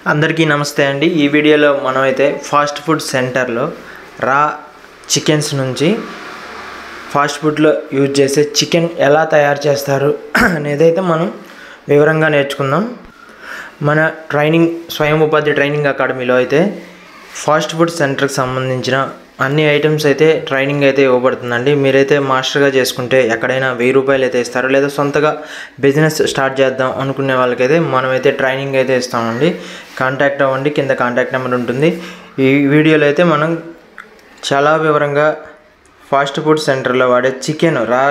అందరికీ నమస్తే అండి। ఈ వీడియోలో మనమైతే ఫాస్ట్ ఫుడ్ సెంటర్లో రా చికెన్స్ నుంచి ఫాస్ట్ ఫుడ్లో యూజ్ చేసే చికెన్ ఎలా తయారు చేస్తారు అనేది అయితే మనం వివరంగా నేర్చుకుందాం। మన స్వయం ఉపాధి ట్రైనింగ్ అకాడమీలో అయితే ఫాస్ట్ ఫుడ్ సెంటర్కి సంబంధించిన అన్ని ఐటమ్స్ అయితే ట్రైనింగ్ అయితే ఇవ్వబడుతుందండి। మీరైతే మాస్టర్గా చేసుకుంటే ఎక్కడైనా 1000 రూపాయలు అయితే ఇస్తారు, లేదా సొంతగా బిజినెస్ స్టార్ట్ చేద్దాం అనుకునే వాళ్ళకైతే మనమైతే ట్రైనింగ్ అయితే ఇస్తామండి। కాంటాక్ట్ అవ్వండి, కింద కాంటాక్ట్ నెంబర్ ఉంటుంది। ఈ వీడియోలో అయితే మనం చాలా వివరంగా ఫాస్ట్ ఫుడ్ సెంటర్లో వాడే రా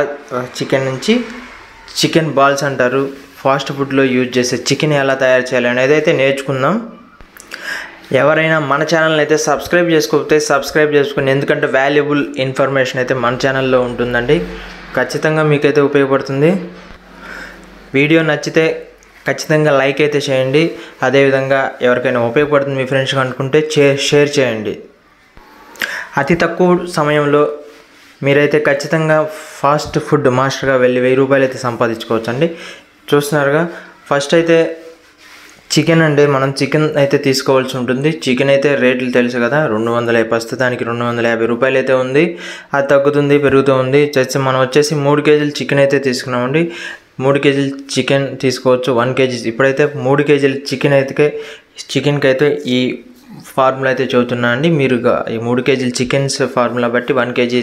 చికెన్ నుంచి చికెన్ బాల్స్ అంటారు, ఫాస్ట్ ఫుడ్లో యూజ్ చేసే చికెన్ ఎలా తయారు చేయాలి అనేది అయితే నేర్చుకుందాం। ఎవరైనా మన ఛానల్ని అయితే సబ్స్క్రైబ్ చేసుకోకపోతే సబ్స్క్రైబ్ చేసుకుని, ఎందుకంటే వాల్యుబుల్ ఇన్ఫర్మేషన్ అయితే మన ఛానల్లో ఉంటుందండి, ఖచ్చితంగా మీకైతే ఉపయోగపడుతుంది। వీడియో నచ్చితే ఖచ్చితంగా లైక్ అయితే చేయండి, అదేవిధంగా ఎవరికైనా ఉపయోగపడుతుంది మీ ఫ్రెండ్స్కి అనుకుంటే షేర్ చేయండి। అతి తక్కువ సమయంలో మీరైతే ఖచ్చితంగా ఫాస్ట్ ఫుడ్ మాస్టర్గా వెళ్ళి 1000 రూపాయలు అయితే సంపాదించుకోవచ్చండి। చూస్తున్నారుగా, ఫస్ట్ అయితే చికెన్ అండి, మనం చికెన్ అయితే తీసుకోవాల్సి ఉంటుంది। చికెన్ అయితే రేట్లు తెలుసు కదా, 250, ప్రస్తుతానికి 250 రూపాయలు అయితే ఉంది, అది తగ్గుతుంది పెరుగుతూ ఉంది। మనం వచ్చేసి 3 కేజీలు చికెన్ అయితే తీసుకున్నామండి। 3 కేజీలు చికెన్ తీసుకోవచ్చు, 1 కేజీ ఇప్పుడైతే 3 కేజీల చికెన్కి అయితే ఈ ఫార్ములా అయితే చెబుతున్నా అండి। మీరు ఈ 3 కేజీల చికెన్స్ ఫార్ములా బట్టి 1 కేజీ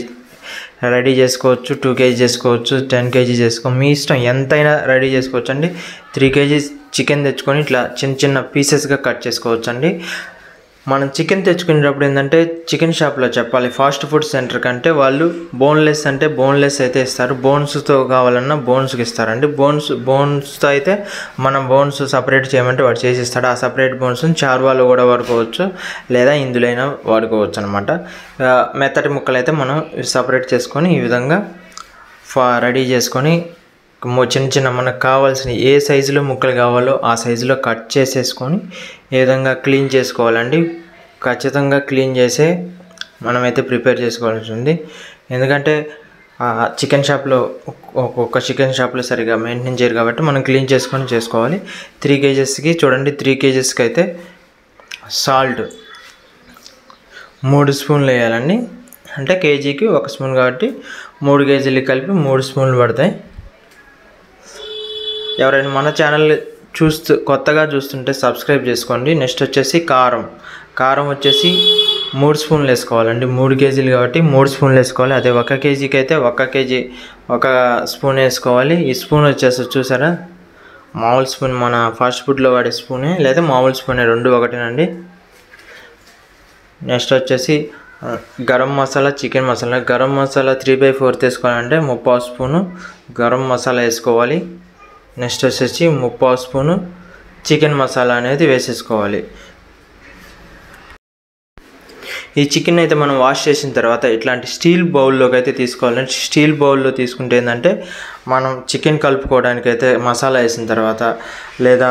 రెడీ చేసుకోవచ్చు, 2 కేజీ చేసుకోవచ్చు, 10 కేజీ మీ ఇష్టం, ఎంతైనా రెడీ చేసుకోవచ్చు అండి। 3 కేజీస్ చికెన్ తెచ్చుకొని ఇట్లా చిన్న చిన్న పీసెస్గా కట్ చేసుకోవచ్చు అండి। మనం చికెన్ తెచ్చుకునేటప్పుడు ఏంటంటే చికెన్ షాప్లో చెప్పాలి, ఫాస్ట్ ఫుడ్ సెంటర్ కంటే వాళ్ళు బోన్లెస్ అంటే బోన్లెస్ అయితే ఇస్తారు, బోన్స్తో కావాలన్నా బోన్స్కి ఇస్తారండి। బోన్స్తో అయితే మనం బోన్స్ సపరేట్ చేయమంటే వాడు చేసి ఇస్తాడు, ఆ సపరేట్ బోన్స్ని చార్వాలో కూడా వాడుకోవచ్చు, లేదా ఇందులో అయినా వాడుకోవచ్చు అనమాట। మెత్తటి ముక్కలు అయితే మనం సపరేట్ చేసుకొని ఈ విధంగా రెడీ చేసుకొని చిన్న చిన్న మనకు కావాల్సిన ఏ సైజులో ముక్కలు కావాలో ఆ సైజులో కట్ చేసేసుకొని ఈ విధంగా క్లీన్ చేసుకోవాలండి। ఖచ్చితంగా క్లీన్ చేసే మనమైతే ప్రిపేర్ చేసుకోవాల్సి ఉంది, ఎందుకంటే చికెన్ షాప్లో ఒక్కొక్క చికెన్ షాప్లో సరిగా మెయింటైన్ చేయరు కాబట్టి మనం క్లీన్ చేసుకొని చేసుకోవాలి। 3 కేజెస్కి చూడండి, 3 కేజెస్కి అయితే సాల్ట్ 3 స్పూన్లు వేయాలండి, అంటే కేజీకి 1 స్పూన్ కాబట్టి 3 కేజీలకి కలిపి 3 స్పూన్లు పడతాయి। ఎవరైనా మన ఛానల్ కొత్తగా చూస్తుంటే సబ్స్క్రైబ్ చేసుకోండి। నెక్స్ట్ వచ్చేసి కారం వచ్చేసి 3 స్పూన్లు వేసుకోవాలండి, 3 కేజీలు కాబట్టి 3 స్పూన్లు వేసుకోవాలి। అదే 1 కేజీకి అయితే 1 స్పూన్ వేసుకోవాలి। ఈ స్పూన్ వచ్చేసి చూసారా, మామూలు స్పూన్, మన ఫాస్ట్ ఫుడ్లో వాడే స్పూనే, లేదా మామూలు స్పూనే, 2 ఒకటేనండి। నెక్స్ట్ వచ్చేసి గరం మసాలా, చికెన్ మసాలా, గరం మసాలా 3/4 వేసుకోవాలంటే 30 స్పూను గరం మసాలా వేసుకోవాలి। నెక్స్ట్ వచ్చేసి 30 స్పూను చికెన్ మసాలా అనేది వేసేసుకోవాలి। ఈ చికెన్ అయితే మనం వాష్ చేసిన తర్వాత ఇట్లాంటి స్టీల్ బౌల్లోకి అయితే తీసుకోవాలంటే, స్టీల్ బౌల్లో తీసుకుంటే ఏంటంటే మనం చికెన్ కలుపుకోవడానికి అయితే మసాలా వేసిన తర్వాత, లేదా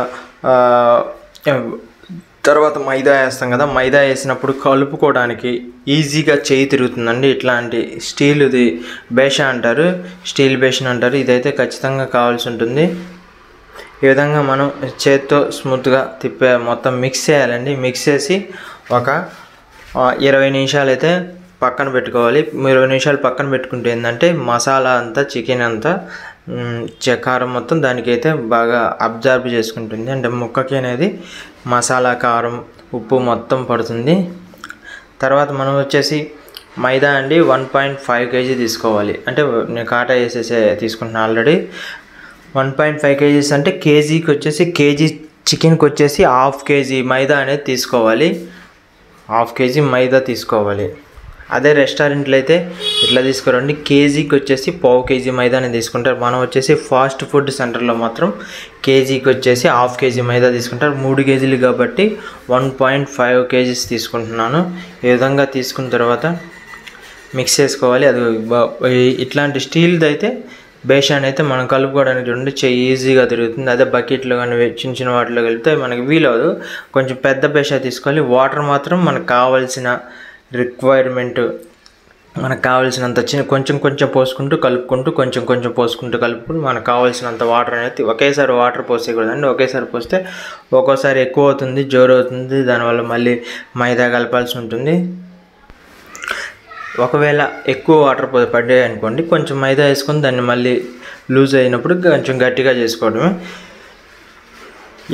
తర్వాత మైదా వేస్తాం కదా, మైదా వేసినప్పుడు కలుపుకోవడానికి ఈజీగా చేయి తిరుగుతుందండి। ఇట్లాంటి స్టీల్ది బేషా అంటారు, స్టీల్ బేషన్ అంటారు, ఇదైతే ఖచ్చితంగా కావాల్సి ఉంటుంది। ఈ విధంగా మనం చేత్తో స్మూత్గా మొత్తం మిక్స్ చేయాలండి। మిక్స్ చేసి ఒక 20 నిమిషాలు అయితే పక్కన పెట్టుకోవాలి। 20 నిమిషాలు పక్కన పెట్టుకుంటే ఏంటంటే మసాలా అంతా, చికెన్ అంతా, కారం మొత్తం దానికైతే బాగా అబ్జర్వ్ చేసుకుంటుంది, అంటే ముక్కకి అనేది మసాలా, కారం, ఉప్పు మొత్తం పడుతుంది। తర్వాత మనం వచ్చేసి మైదా అండి 1.5 కేజీ తీసుకోవాలి, అంటే నేను కాటా వేసేసే తీసుకుంటున్నాను ఆల్రెడీ। 1.5 కేజీస్ అంటే కేజీకి వచ్చేసి, కేజీ చికెన్కి వచ్చేసి 1/2 కేజీ మైదా అనేది తీసుకోవాలి, 1/2 కేజీ మైదా తీసుకోవాలి। అదే రెస్టారెంట్లో అయితే ఇట్లా తీసుకోరండి, కేజీకి వచ్చేసి 1/2 కేజీ మైదాని తీసుకుంటారు। మనం వచ్చేసి ఫాస్ట్ ఫుడ్ సెంటర్లో మాత్రం కేజీకి వచ్చేసి 1/2 కేజీ మైదా తీసుకుంటారు। 3 కేజీలు కాబట్టి 1.5 కేజీస్ తీసుకుంటున్నాను। ఈ విధంగా తీసుకున్న తర్వాత మిక్స్ చేసుకోవాలి। అది ఇట్లాంటి స్టీల్ది అయితే బేషన్ అయితే మనం కలుపుకోవడానికి చూడండి చెయ్యి ఈజీగా తిరుగుతుంది, అదే బకెట్లో కానీ చిన్న చిన్న వాటిలో కలిపితే మనకి వీలవదు, కొంచెం పెద్ద బేషా తీసుకోవాలి। వాటర్ మాత్రం మనకు కావాల్సిన రిక్వైర్మెంట్ మనకు కావాల్సినంత కొంచెం కొంచెం పోసుకుంటూ కలుపుకుంటూ కొంచెం పోసుకుంటూ కలుపుకుంటూ మనకు కావాల్సినంత వాటర్ అనేది ఒకేసారి వాటర్ పోసేయకూడదండి. ఒకేసారి పోస్తే ఒక్కోసారి ఎక్కువ అవుతుంది, జోరు అవుతుంది, దానివల్ల మళ్ళీ మైదా కలపాల్సి ఉంటుంది. ఒకవేళ ఎక్కువ వాటర్ పడ్డాయి అనుకోండి, కొంచెం మైదా వేసుకొని దాన్ని మళ్ళీ లూజ్ అయినప్పుడు కొంచెం గట్టిగా చేసుకోవడమే.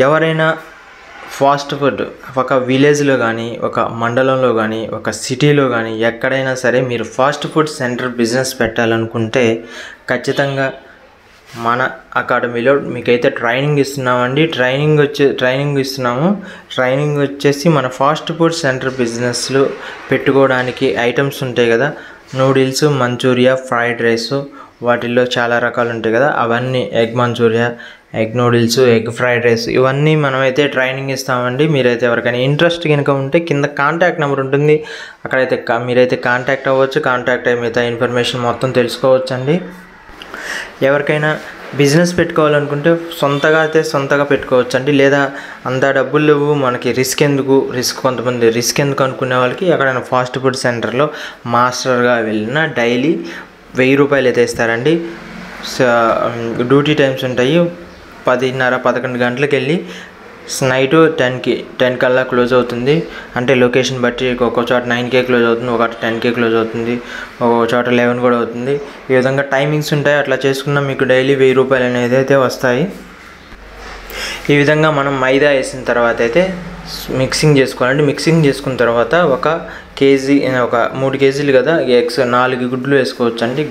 ఎవరైనా ఫాస్ట్ ఫుడ్ ఒక విలేజ్లో కానీ, ఒక మండలంలో కానీ, ఒక సిటీలో కానీ ఎక్కడైనా సరే మీరు ఫాస్ట్ ఫుడ్ సెంటర్ బిజినెస్ పెట్టాలనుకుంటే ఖచ్చితంగా మన అకాడమీలో మీకైతే ట్రైనింగ్ ఇస్తున్నామండి. ట్రైనింగ్ వచ్చేసి మన ఫాస్ట్ ఫుడ్ సెంటర్ బిజినెస్లో పెట్టుకోవడానికి ఐటమ్స్ ఉంటాయి కదా, నూడిల్స్, మంచూరియా, ఫ్రైడ్ రైస్, వాటిల్లో చాలా రకాలు ఉంటాయి కదా, అవన్నీ egg Manchuria, egg noodles, egg fried rice, ఇవన్నీ మనమైతే ట్రైనింగ్ ఇస్తామండి. మీరైతే ఎవరికైనా ఇంట్రెస్ట్ కనుక ఉంటే కింద కాంటాక్ట్ నెంబర్ ఉంటుంది, అక్కడైతే మీరైతే కాంటాక్ట్ అవ్వచ్చు. కాంటాక్ట్ అయ్యి మిగతా ఇన్ఫర్మేషన్ మొత్తం తెలుసుకోవచ్చండి. ఎవరికైనా బిజినెస్ పెట్టుకోవాలనుకుంటే సొంతగా పెట్టుకోవచ్చు అండి. లేదా అంత డబ్బులు లేవు మనకి, కొంతమంది రిస్క్ ఎందుకు అనుకునే వాళ్ళకి ఎక్కడైనా ఫాస్ట్ ఫుడ్ సెంటర్లో మాస్టర్గా వెళ్ళిన డైలీ 1000 రూపాయలు అయితే ఇస్తారండి. డ్యూటీ టైమ్స్ ఉంటాయి. 10:30-11 గంటలకు వెళ్ళి నైట్ 10 కల్లా క్లోజ్ అవుతుంది. అంటే లొకేషన్ బట్టి ఒక్కొక్క చోట 9కే క్లోజ్ అవుతుంది, ఒక 10కే క్లోజ్ అవుతుంది, ఒక్కొక్క చోట 11 కూడా అవుతుంది. ఈ విధంగా టైమింగ్స్ ఉంటాయి. అట్లా చేసుకున్నా మీకు డైలీ 1000 రూపాయలు అనేది అయితే వస్తాయి. ఈ విధంగా మనం మైదా వేసిన తర్వాత అయితే మిక్సింగ్ చేసుకోవాలండి. మిక్సింగ్ చేసుకున్న తర్వాత ఒక 3 కేజీలు కదా, ఎగ్స్ 4 గుడ్లు వేసుకోవచ్చు అండి.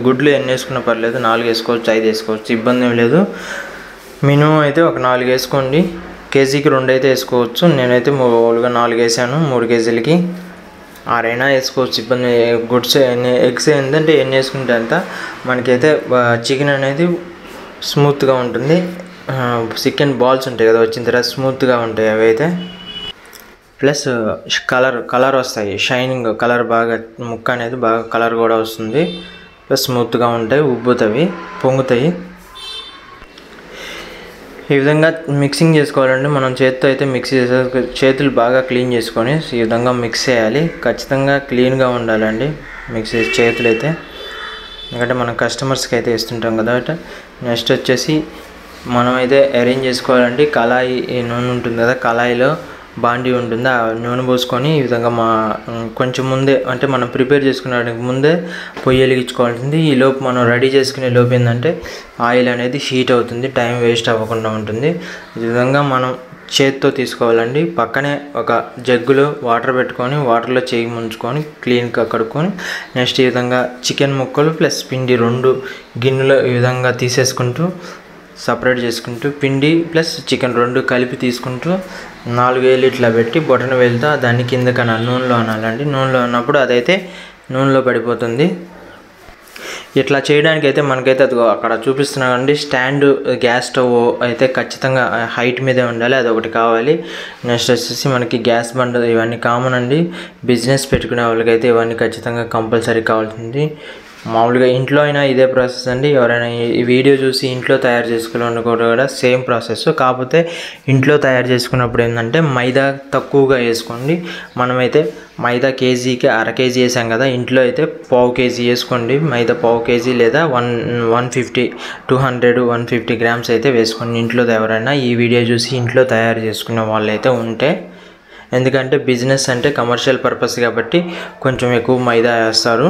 గుడ్లు ఎన్ని వేసుకున్నా పర్లేదు, 4 వేసుకోవచ్చు, 5 వేసుకోవచ్చు, ఇబ్బంది ఏం లేదు. మినిమం అయితే ఒక 4 వేసుకోండి. కేజీకి 2 అయితే వేసుకోవచ్చు. నేనైతే మామూలుగా 4 వేసాను. 3 కేజీలకి 6 అయినా వేసుకోవచ్చు, ఇబ్బంది. ఎగ్స్ ఏంటంటే ఎన్ని వేసుకుంటే అంత మనకైతే చికెన్ అనేది స్మూత్గా ఉంటుంది. చికెన్ బాల్స్ ఉంటాయి కదా, వచ్చిన తర్వాత స్మూత్గా ఉంటాయి అవి అయితే. ప్లస్ కలర్ వస్తాయి, షైనింగ్ కలర్, బాగా ముక్క అనేది బాగా కలర్ కూడా వస్తుంది. ప్లస్ స్మూత్గా ఉంటాయి, ఉబ్బుతాయి, పొంగుతాయి. ఈ విధంగా మిక్సింగ్ చేసుకోవాలండి. మనం చేతితో అయితే మిక్స్ చేతులు బాగా క్లీన్ చేసుకొని ఈ విధంగా మిక్స్ చేయాలి. ఖచ్చితంగా క్లీన్గా ఉండాలండి మిక్స్ చేసే చేతులు అయితే, ఎందుకంటే మనం కస్టమర్స్కి అయితే ఇస్తుంటాం కదా. నెక్స్ట్ వచ్చేసి మనమైతే అరేంజ్ చేసుకోవాలండి. కళాయి నూనె ఉంటుంది కదా, కళాయిలో బాండీ ఉంటుంది, ఆ నూనె పోసుకొని ఈ విధంగా కొంచెం ముందే, అంటే మనం ప్రిపేర్ చేసుకునేడానికి ముందే పొయ్యి వెలిగించుకోవాల్సింది. ఈ లోపు మనం రెడీ చేసుకునే లోపు ఏంటంటే ఆయిల్ అనేది హీట్ అవుతుంది, టైం వేస్ట్ అవ్వకుండా ఉంటుంది. ఈ విధంగా మనం చేతితో తీసుకోవాలండి. పక్కనే ఒక జగ్గులో వాటర్ పెట్టుకొని వాటర్లో చేయి ముంచుకొని క్లీన్గా కడుక్కొని నెక్స్ట్ ఈ విధంగా చికెన్ ముక్కలు ప్లస్ పిండి 2 గిన్నెలో ఈ విధంగా తీసేసుకుంటూ సపరేట్ చేసుకుంటూ పిండి ప్లస్ చికెన్ 2 కలిపి తీసుకుంటూ 4 వేలు ఇట్లా పెట్టి బొటన వేలుతో దాన్ని కిందకి నూనెలో అనాలండి. నూనెలో అన్నప్పుడు అదైతే నూనెలో పడిపోతుంది. ఇట్లా చేయడానికి అయితే మనకైతే అది అక్కడ చూపిస్తున్నామండి. స్టాండ్ గ్యాస్ స్టవ్ అయితే ఖచ్చితంగా హైట్ మీదే ఉండాలి, అదొకటి కావాలి. నెక్స్ట్ వచ్చేసి మనకి గ్యాస్ బండ, ఇవన్నీ కామన్ అండి. బిజినెస్ పెట్టుకునే వాళ్ళకైతే ఇవన్నీ ఖచ్చితంగా కంపల్సరీ కావాల్సింది. మామూలుగా ఇంట్లో అయినా ఇదే ప్రాసెస్ అండి. ఎవరైనా ఈ వీడియో చూసి ఇంట్లో తయారు చేసుకోవాలని కూడా సేమ్ ప్రాసెస్. కాకపోతే ఇంట్లో తయారు చేసుకున్నప్పుడు ఏంటంటే మైదా తక్కువగా వేసుకోండి. మనమైతే మైదా కేజీకి 1/2 కేజీ వేసాం కదా, ఇంట్లో అయితే 1/2 కేజీ వేసుకోండి. మైదా 1/2 కేజీ లేదా 150 గ్రామ్స్ అయితే వేసుకోండి ఇంట్లో. ఎవరైనా ఈ వీడియో చూసి ఇంట్లో తయారు చేసుకునే వాళ్ళైతే ఉంటే, ఎందుకంటే బిజినెస్ అంటే కమర్షియల్ పర్పస్ కాబట్టి కొంచెం ఎక్కువ మైదా వేస్తారు.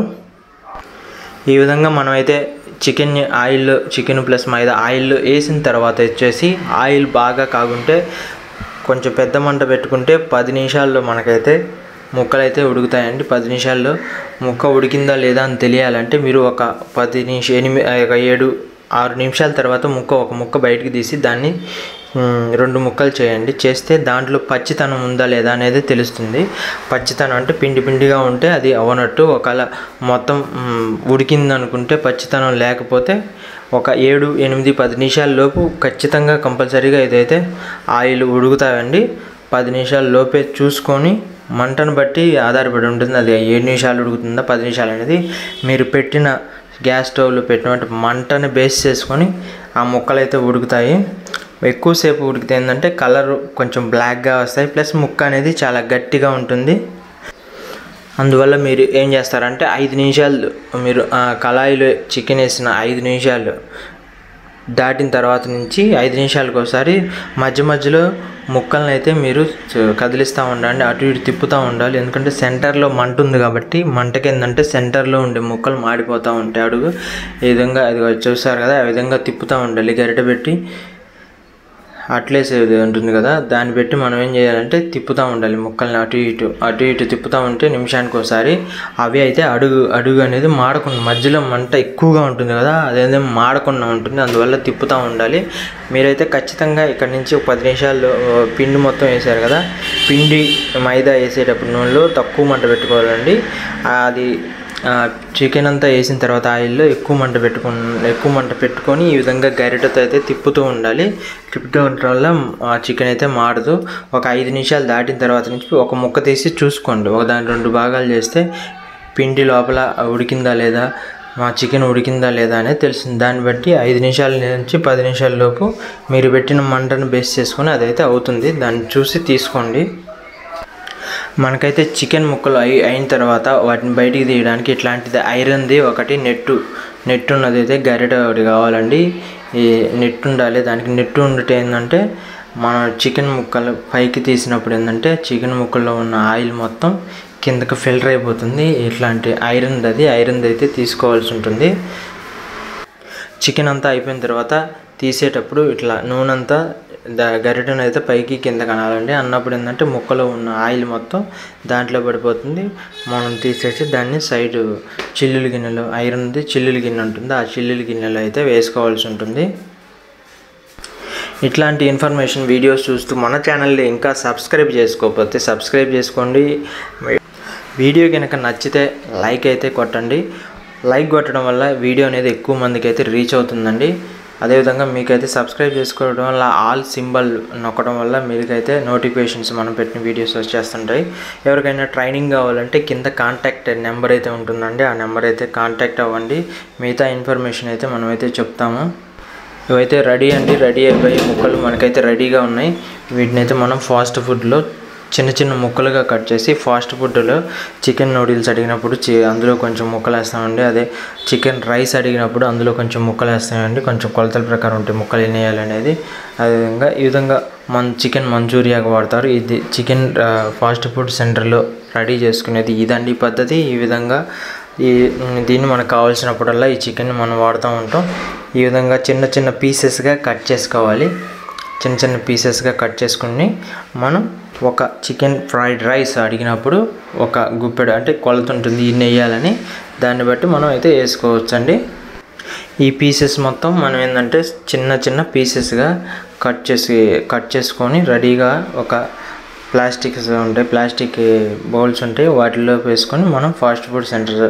ఈ విధంగా మనమైతే చికెన్ ప్లస్ మైదా ఆయిల్ వేసిన తర్వాత వచ్చేసి ఆయిల్ బాగా కాగుంటే కొంచెం పెద్ద మంట పెట్టుకుంటే 10 నిమిషాల్లో మనకైతే ముక్కలు అయితే ఉడుకుతాయండి. 10 నిమిషాల్లో ముక్క ఉడికిందా లేదా అని తెలియాలంటే మీరు ఒక 7-6 నిమిషాల తర్వాత ఒక ముక్క బయటికి తీసి దాన్ని 2 ముక్కలు చేయండి. చేస్తే దాంట్లో పచ్చితనం ఉందా లేదా అనేది తెలుస్తుంది. పచ్చితనం అంటే పిండిగా ఉంటే అది అవనట్టు. ఒకవేళ మొత్తం ఉడికింది అనుకుంటే, పచ్చితనం లేకపోతే ఒక 7-8-10 నిమిషాల లోపు ఖచ్చితంగా కంపల్సరీగా ఇదైతే ఆయిల్ ఉడుకుతాయండి. 10 నిమిషాల లోపే చూసుకొని మంటను బట్టి ఆధారపడి ఉంటుంది, అది 7 నిమిషాలు ఉడుకుతుందా 10 నిమిషాలు అనేది. మీరు పెట్టిన గ్యాస్ స్టవ్లో పెట్టినట్టు మంటని బేస్ చేసుకొని ఆ ముక్కలు అయితే ఉడుకుతాయి. ఎక్కువసేపు ఉడికితే ఏంటంటే కలర్ కొంచెం బ్లాక్గా వస్తాయి, ప్లస్ ముక్క అనేది చాలా గట్టిగా ఉంటుంది. అందువల్ల మీరు ఏం చేస్తారంటే 5 నిమిషాలు మీరు కళాయిలో చికెన్ వేసిన 5 నిమిషాలు దాటిన తర్వాత నుంచి 5 నిమిషాలకు ఒకసారి మధ్య మధ్యలో ముక్కలను అయితే మీరు కదిలిస్తూ ఉండండి, అటు ఇటు తిప్పుతూ ఉండాలి. ఎందుకంటే సెంటర్లో మంట ఉంది కాబట్టి మంటకి ఏంటంటే సెంటర్లో ఉండే ముక్కలు మాడిపోతూ ఉంటాయి. అడుగు ఈ విధంగా అది చూస్తారు కదా, ఆ విధంగా తిప్పుతూ ఉండాలి. గరిటె పెట్టి అట్లేసేది ఉంటుంది కదా, దాన్ని పెట్టి మనం ఏం చేయాలంటే తిప్పుతూ ఉండాలి ముక్కల్ని అటు ఇటు తిప్పుతూ ఉంటే నిమిషానికి ఒకసారి. అవి అయితే అడుగు అనేది మాడకుండా, మధ్యలో మంట ఎక్కువగా ఉంటుంది కదా, అదేదో మాడకుండా ఉంటుంది. అందువల్ల తిప్పుతూ ఉండాలి. మీరైతే ఖచ్చితంగా ఇక్కడ నుంచి 10 నిమిషాల్లో పిండి మొత్తం వేసారు కదా, పిండి మైదా వేసేటప్పుడు నూనెలో తక్కువ మంట పెట్టుకోవాలండి. అది చికెన్ అంతా వేసిన తర్వాత ఆయిల్లో ఎక్కువ మంట పెట్టుకొని ఈ విధంగా గరిటెతో అయితే తిప్పుతూ ఉండాలి. తిప్పుతూ ఉండటం వల్ల చికెన్ అయితే మాడదు. ఒక 5 నిమిషాలు దాటిన తర్వాత నుంచి ఒక ముక్క తీసి చూసుకోండి. దాని 2 భాగాలు చేస్తే పిండి లోపల ఉడికిందా లేదా, మా చికెన్ ఉడికిందా లేదా అనేది తెలిసింది. దాన్ని బట్టి 5 నిమిషాల నుంచి 10 నిమిషాల లోపు మీరు పెట్టిన మంటను బేస్ చేసుకొని అదైతే అవుతుంది. దాన్ని చూసి తీసుకోండి. మనకైతే చికెన్ ముక్కలు అయిన తర్వాత వాటిని బయటికి తీయడానికి ఇట్లాంటిది ఐరన్ది ఒకటి నెట్ ఉన్నది అయితే గరిట ఒకటి కావాలండి. ఈ నెట్ ఉండాలి. దానికి నెట్ ఉండటం ఏంటంటే మనం చికెన్ ముక్కలు పైకి తీసినప్పుడు ఏంటంటే చికెన్ ముక్కల్లో ఉన్న ఆయిల్ మొత్తం కిందకి ఫిల్టర్ అయిపోతుంది. ఇట్లాంటి ఐరన్ది అయితే తీసుకోవాల్సి ఉంటుంది. చికెన్ అంతా అయిపోయిన తర్వాత తీసేటప్పుడు ఇట్లా నూనె అంతా గరిటెను అయితే పైకి కింద కనాలండి. అన్నప్పుడు ఏంటంటే ముక్కలో ఉన్న ఆయిల్ మొత్తం దాంట్లో పడిపోతుంది. మనం తీసేసి దాన్ని సైడ్ చిల్లుల గిన్నెలో, ఐరన్ది చిల్లుల గిన్నె ఉంటుంది, ఆ చిల్లుల గిన్నెలో అయితే వేసుకోవాల్సి ఉంటుంది. ఇట్లాంటి ఇన్ఫర్మేషన్ వీడియోస్ చూస్తూ మన ఛానల్ని ఇంకా సబ్స్క్రైబ్ చేసుకోకపోతే సబ్స్క్రైబ్ చేసుకోండి. వీడియో కనుక నచ్చితే లైక్ అయితే కొట్టండి. లైక్ కొట్టడం వల్ల వీడియో అనేది ఎక్కువ మందికి అయితే రీచ్ అవుతుందండి. అదేవిధంగా మీకైతే సబ్స్క్రైబ్ చేసుకోవడం వల్ల ఆల్ సింబల్ నొక్కడం వల్ల మీకైతే నోటిఫికేషన్స్ మనం పెట్టిన వీడియోస్ వచ్చేస్తుంటాయి. ఎవరికైనా ట్రైనింగ్ కావాలంటే కింద కాంటాక్ట్ నెంబర్ అయితే ఉంటుందండి, ఆ నెంబర్ అయితే కాంటాక్ట్ అవ్వండి. మిగతా ఇన్ఫర్మేషన్ అయితే మనమైతే చెప్తాము. ఇవైతే రెడీ అయిపోయి ముక్కలు మనకైతే రెడీగా ఉన్నాయి. వీటిని అయితే మనం ఫాస్ట్ ఫుడ్లో చిన్న ముక్కలుగా కట్ చేసి, ఫాస్ట్ ఫుడ్లో చికెన్ నూడిల్స్ అడిగినప్పుడు అందులో కొంచెం ముక్కలు వేస్తామండి. అదే చికెన్ రైస్ అడిగినప్పుడు అందులో కొంచెం ముక్కలు వేస్తామండి. కొంచెం కొలతల ప్రకారం ఉంటాయి ముక్కలు ఎన్ని వేయాలనేది. అదేవిధంగా ఈ విధంగా చికెన్ మంచూరియాగా వాడతారు. ఇది చికెన్ ఫాస్ట్ ఫుడ్ సెంటర్లో రెడీ చేసుకునేది ఇదండి పద్ధతి. ఈ విధంగా దీన్ని మనకు కావాల్సినప్పుడల్లా ఈ చికెన్ మనం వాడుతూ ఉంటాం. ఈ విధంగా చిన్న పీసెస్గా కట్ చేసుకోవాలి. చిన్న పీసెస్గా కట్ చేసుకుని మనం ఒక చికెన్ ఫ్రైడ్ రైస్ అడిగినప్పుడు ఒక గుప్పెడు అంటే కొలత ఉంటుంది, ఇన్ని వేయాలని, దాన్ని బట్టి మనం అయితే వేసుకోవచ్చండి. ఈ పీసెస్ మొత్తం మనం ఏంటంటే చిన్న పీసెస్గా కట్ చేసుకొని రెడీగా ఒక ప్లాస్టిక్ బౌల్స్ ఉంటాయి, వాటిలో వేసుకొని మనం ఫాస్ట్ ఫుడ్ సెంటర్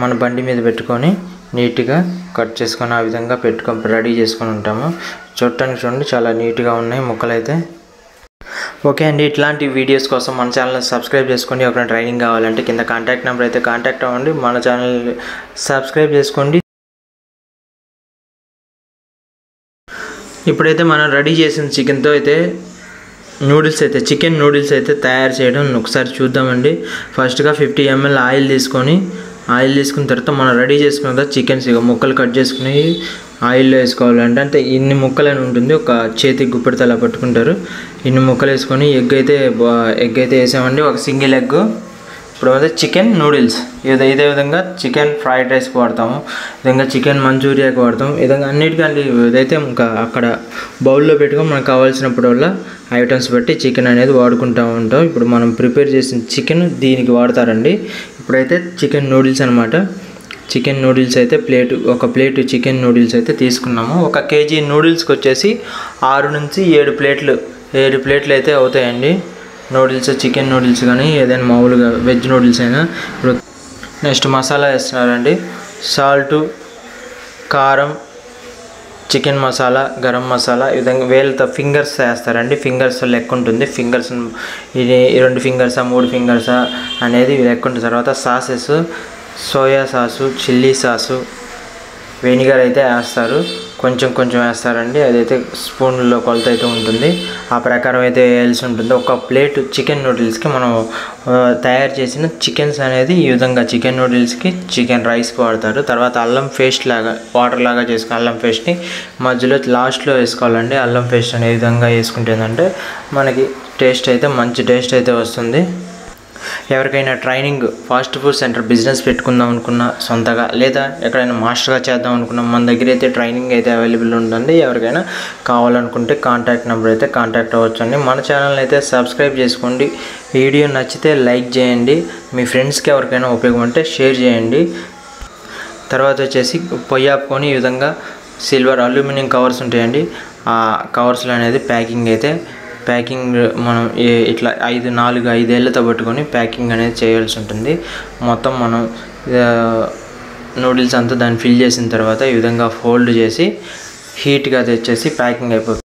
మన బండి మీద పెట్టుకొని నీట్గా కట్ చేసుకొని ఆ విధంగా రెడీ చేసుకొని ఉంటాము. చూడండి చాలా నీట్గా ఉన్నాయి ముక్కలు అయితే. ఓకే అండి, ఇట్లాంటి వీడియోస్ కోసం మన ఛానల్ని సబ్స్క్రైబ్ చేసుకోండి. ఎవరైనా ట్రైనింగ్ కావాలంటే కింద కాంటాక్ట్ నెంబర్ అయితే కాంటాక్ట్ అవ్వండి. మన ఛానల్ సబ్స్క్రైబ్ చేసుకోండి. ఇప్పుడైతే మనం రెడీ చేసిన చికెన్తో అయితే చికెన్ నూడిల్స్ అయితే తయారు చేయడం ఒకసారి చూద్దామండి. ఫస్ట్గా 50 ml ఆయిల్ తీసుకున్న తర్వాత మనం రెడీ చేసుకున్న చికెన్స్ ముక్కలు కట్ చేసుకుని ఆయిల్లో వేసుకోవాలంటే అంటే ఇన్ని ముక్కలని ఉంటుంది, ఒక చేతికి గుప్పెడితే అలా పట్టుకుంటారు. ఇన్ని ముక్కలు వేసుకొని ఎగ్ అయితే వేసామండి, ఒక సింగిల్ ఎగ్. ఇప్పుడు అయితే చికెన్ నూడిల్స్ ఇదే విధంగా చికెన్ ఫ్రైడ్ రైస్కి వాడతాము, విధంగా చికెన్ మంచూరియాకి వాడతాము. విధంగా అన్నిటికంటే ఇదైతే ఇంకా అక్కడ బౌల్లో పెట్టుకొని మనకు కావాల్సినప్పుడు వల్ల ఐటమ్స్ బట్టి చికెన్ అనేది వాడుకుంటూ ఉంటాం. ఇప్పుడు మనం ప్రిపేర్ చేసిన చికెన్ దీనికి వాడతారండి. ఇప్పుడైతే చికెన్ నూడిల్స్ అనమాట. చికెన్ నూడిల్స్ అయితే ఒక ప్లేటు చికెన్ నూడిల్స్ అయితే తీసుకున్నాము. 1 kg నూడిల్స్కి వచ్చేసి 6 నుంచి 7 ప్లేట్లు అయితే అవుతాయండి నూడిల్స్. చికెన్ నూడిల్స్ కానీ ఏదైనా మామూలుగా వెజ్ నూడిల్స్ అయినా. ఇప్పుడు నెక్స్ట్ మసాలా వేస్తున్నారండి. సాల్టు, కారం, చికెన్ మసాలా, గరం మసాలా, ఈ విధంగా వేలతో ఫింగర్స్ వేస్తారండి. ఫింగర్స్ లెక్క ఉంటుంది. ఇది 2 ఫింగర్సా 3 ఫింగర్సా అనేది లెక్క ఉంటుంది. తర్వాత sauces, soya sauce, chilli sauce, vinegar అయితే వేస్తారు. కొంచెం కొంచెం వేస్తారండి. అదైతే స్పూన్లో కొలత అయితే ఉంటుంది, ఆ ప్రకారం అయితే వేయాల్సి ఉంటుంది. ఒక ప్లేట్ చికెన్ నూడిల్స్కి మనం తయారు చేసిన చికెన్స్ అనేది ఈ విధంగా చికెన్ నూడిల్స్కి చికెన్ రైస్కి వాడతారు. తర్వాత అల్లం పేస్ట్ లాగా వాటర్ లాగా చేసుకుని అల్లం పేస్ట్ని మధ్యలో లాస్ట్లో వేసుకోవాలండి. అల్లం పేస్ట్ అనే విధంగా వేసుకుంటేందంటే మనకి టేస్ట్ అయితే మంచి టేస్ట్ అయితే వస్తుంది. ఎవరికైనా training fast food centre business పెట్టుకుందాం అనుకున్నా సొంతగా, లేదా ఎక్కడైనా మాస్టర్గా చేద్దాం అనుకున్నా మన దగ్గర అయితే ట్రైనింగ్ అయితే అవైలబుల్ ఉంటుంది. ఎవరికైనా కావాలనుకుంటే కాంటాక్ట్ నెంబర్ అయితే కాంటాక్ట్ అవ్వచ్చండి. మన ఛానల్ అయితే సబ్స్క్రైబ్ చేసుకోండి. వీడియో నచ్చితే లైక్ చేయండి. మీ ఫ్రెండ్స్కి ఎవరికైనా ఉపయోగం ఉంటే షేర్ చేయండి. తర్వాత వచ్చేసి పొయ్యి ఆపుకొని ఈ విధంగా సిల్వర్ అల్యూమినియం కవర్స్ ఉంటాయండి. ఆ కవర్స్లో అనేది ప్యాకింగ్ మనం ఇట్లా 4-5 ఏళ్ళతో పట్టుకొని ప్యాకింగ్ అనేది చేయాల్సి ఉంటుంది. మొత్తం మనం నూడిల్స్ అంతా దాన్ని ఫిల్ చేసిన తర్వాత ఈ విధంగా ఫోల్డ్ చేసి హీట్గా తెచ్చేసి ప్యాకింగ్ అయిపోతుంది.